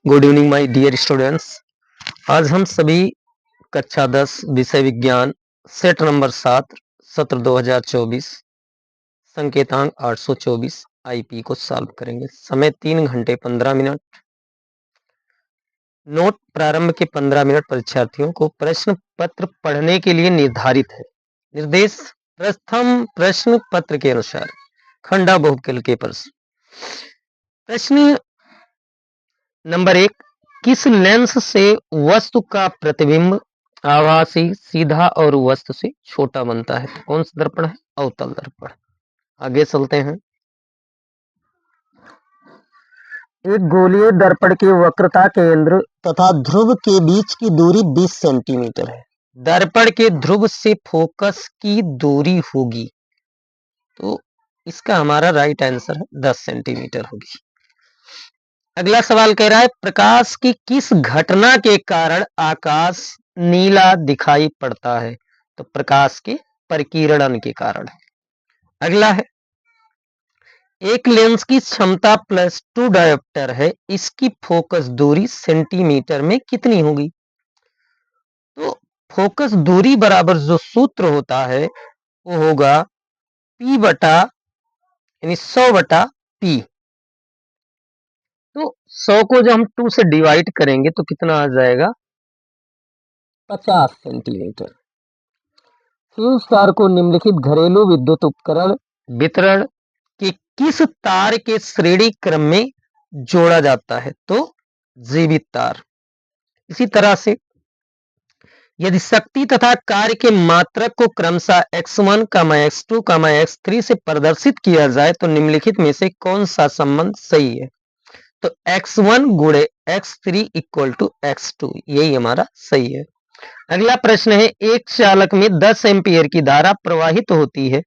Good evening my dear students. आज हम सभी कक्षा 10 विषय विज्ञान सेट नंबर 7 सत्र 2024 संकेतांक 824 आईपी को सॉल्व करेंगे। समय 3 घंटे 15 मिनट। नोट प्रारंभ के 15 मिनट परीक्षार्थियों को प्रश्न पत्र पढ़ने के लिए निर्धारित है। निर्देश प्रथम प्रश्न पत्र के अनुसार खंडा बहुपकल के प्रश्न नंबर 1, किस लेंस से वस्तु का प्रतिबिंब आभासी, सीधा और वस्तु से छोटा बनता है? तो कौन सा दर्पण है? अवतल दर्पण। आगे चलते हैं। एक गोलीय दर्पण के वक्रता केंद्र तथा ध्रुव के बीच की दूरी 20 सेंटीमीटर है। दर्पण के ध्रुव से फोकस की दूरी होगी, तो इसका हमारा राइट आंसर है 10 सेंटीमीटर होगी। अगला सवाल कह रहा है, प्रकाश की किस घटना के कारण आकाश नीला दिखाई पड़ता है? तो प्रकाश के परिकिरणन के कारण। अगला है, एक लेंस की क्षमता +2 डायोप्टर है, इसकी फोकस दूरी सेंटीमीटर में कितनी होगी? तो फोकस दूरी बराबर जो सूत्र होता है वो होगा P बटा यानी 100 बटा P। तो 100 को जब हम 2 से डिवाइड करेंगे तो कितना आ जाएगा? 50 सेंटीमीटर। फ्यूज तार को निम्नलिखित घरेलू विद्युत उपकरण वितरण के किस तार के श्रेणी क्रम में जोड़ा जाता है? तो जीवित तार। इसी तरह से यदि शक्ति तथा कार्य के मात्रक को क्रमशः x1, x2, x3 से प्रदर्शित किया जाए तो निम्नलिखित में से कौन सा संबंध सही है? तो x1 गुणे x3 इक्वल टू x2, यही हमारा सही है। अगला प्रश्न है, एक चालक में 10 एम्पीयर की धारा प्रवाहित होती है,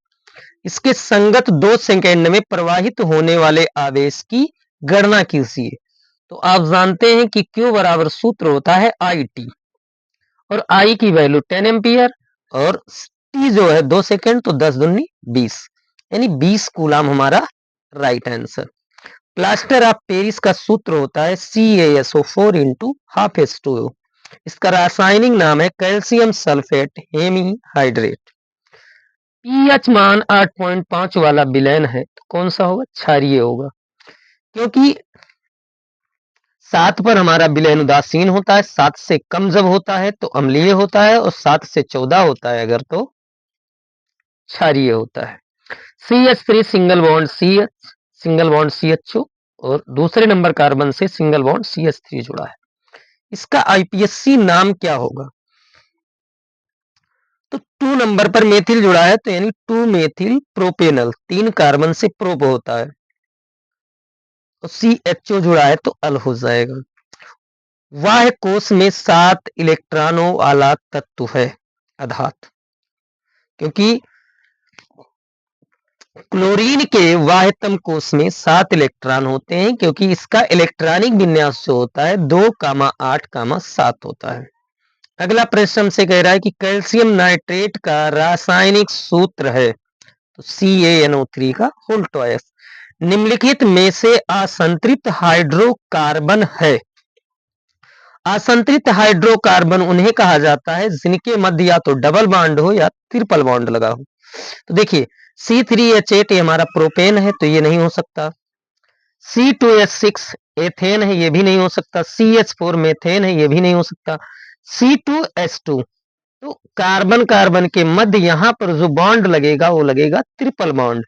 इसके संगत 2 सेकंड में प्रवाहित होने वाले आवेश की गणना कीजिए। तो आप जानते हैं कि Q बराबर सूत्र होता है IT और I की वैल्यू 10 एम्पीयर और T जो है 2 सेकंड, तो 10 दूनी 20 यानी 20 कूलाम हमारा right answer. Plaster of Paris का सूत्र होता है CaSO4 इंटू हाफ H2O। इसका रासायनिक नाम है कैल्शियम सल्फेट हेमीहाइड्रेट। पीएच मान 8.5 वाला विलयन है, तो कौन सा होगा? क्षारीय होगा, क्योंकि 7 पर हमारा विलयन उदासीन होता है। 7 से कम जब होता है तो अम्लीय होता है और 7 से 14 होता है अगर तो क्षारीय होता है। CH3 single bond CH, single bond CHO और दूसरे नंबर कार्बन से सिंगल बॉन्ड CH3 जुड़ा है। इसका IPSC नाम क्या होगा? तो 2 नंबर पर मेथिल जुड़ा है, तो यानी 2 मेथिल प्रोपेनल, 3 कार्बन से प्रोप होता है और CHO जुड़ा है तो अल हो जाएगा। वाह्य कोश में 7 इलेक्ट्रॉनों वाला तत्व है अधात, क्योंकि क्लोरीन के वाह्यतम कोश में 7 इलेक्ट्रॉन होते हैं, क्योंकि इसका इलेक्ट्रॉनिक विन्यास जो होता है 2,8,7 होता है। अगला प्रश्न हमसे कह रहा है कि कैल्शियम नाइट्रेट का रासायनिक सूत्र है, तो CaNO3 का होल ट्वाइस। निम्नलिखित में से असंतृप्त हाइड्रोकार्बन है। असंतृप्त हाइड्रोकार्बन उन्हें कहा जाता है जिनके मध्य या तो डबल बॉन्ड हो या ट्रिपल बॉन्ड लगा हो। तो देखिए C3H8 ये हमारा प्रोपेन है, तो ये नहीं हो सकता। C2H6 एथेन है, ये भी नहीं हो सकता। CH4 मेथेन है, ये भी नहीं हो सकता। C2H2, तो कार्बन कार्बन के मध्य यहां पर जो बॉन्ड लगेगा वो लगेगा ट्रिपल बॉन्ड,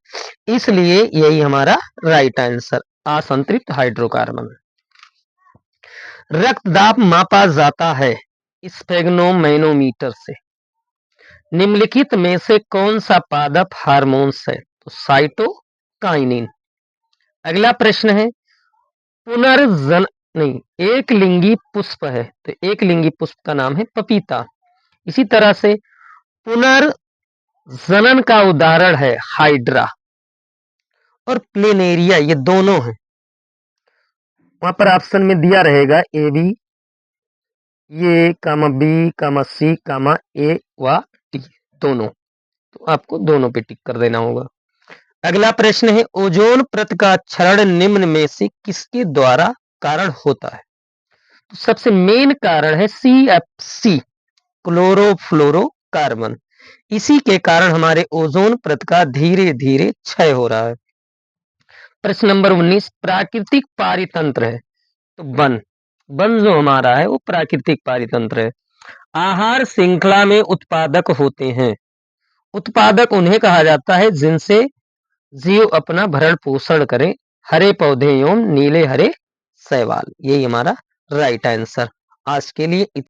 इसलिए यही हमारा राइट आंसर असंतृप्त हाइड्रोकार्बन। रक्तदाब मापा जाता है स्फेग्नोमैनोमीटर से। निम्नलिखित में से कौन सा पादप हार्मोन्स है? तो साइटोकाइनिन। अगला प्रश्न है, पुनर्जन नहीं एक लिंगी पुष्प है, तो एक लिंगी पुष्प का नाम है पपीता। इसी तरह से पुनर्जनन का उदाहरण है हाइड्रा और प्लेनेरिया, ये दोनों हैं। वहां पर ऑप्शन में दिया रहेगा AB, ये कामा B comma C comma A व T दोनों, तो आपको दोनों पे टिक कर देना होगा। अगला प्रश्न है, ओजोन परत का क्षरण निम्न में से किसके द्वारा कारण होता है? सबसे मेन कारण है CFC, क्लोरोफ्लोरोकार्बन। इसी के कारण हमारे ओजोन परत का धीरे धीरे क्षय हो रहा है। प्रश्न नंबर 19, प्राकृतिक पारितंत्र है तो वन, वन जो हमारा है वो प्राकृतिक पारितंत्र है। आहार श्रृंखला में उत्पादक होते हैं। उत्पादक उन्हें कहा जाता है जिनसे जीव अपना भरण पोषण करें। हरे पौधे एवं नीले हरे शैवाल, यही हमारा राइट आंसर। आज के लिए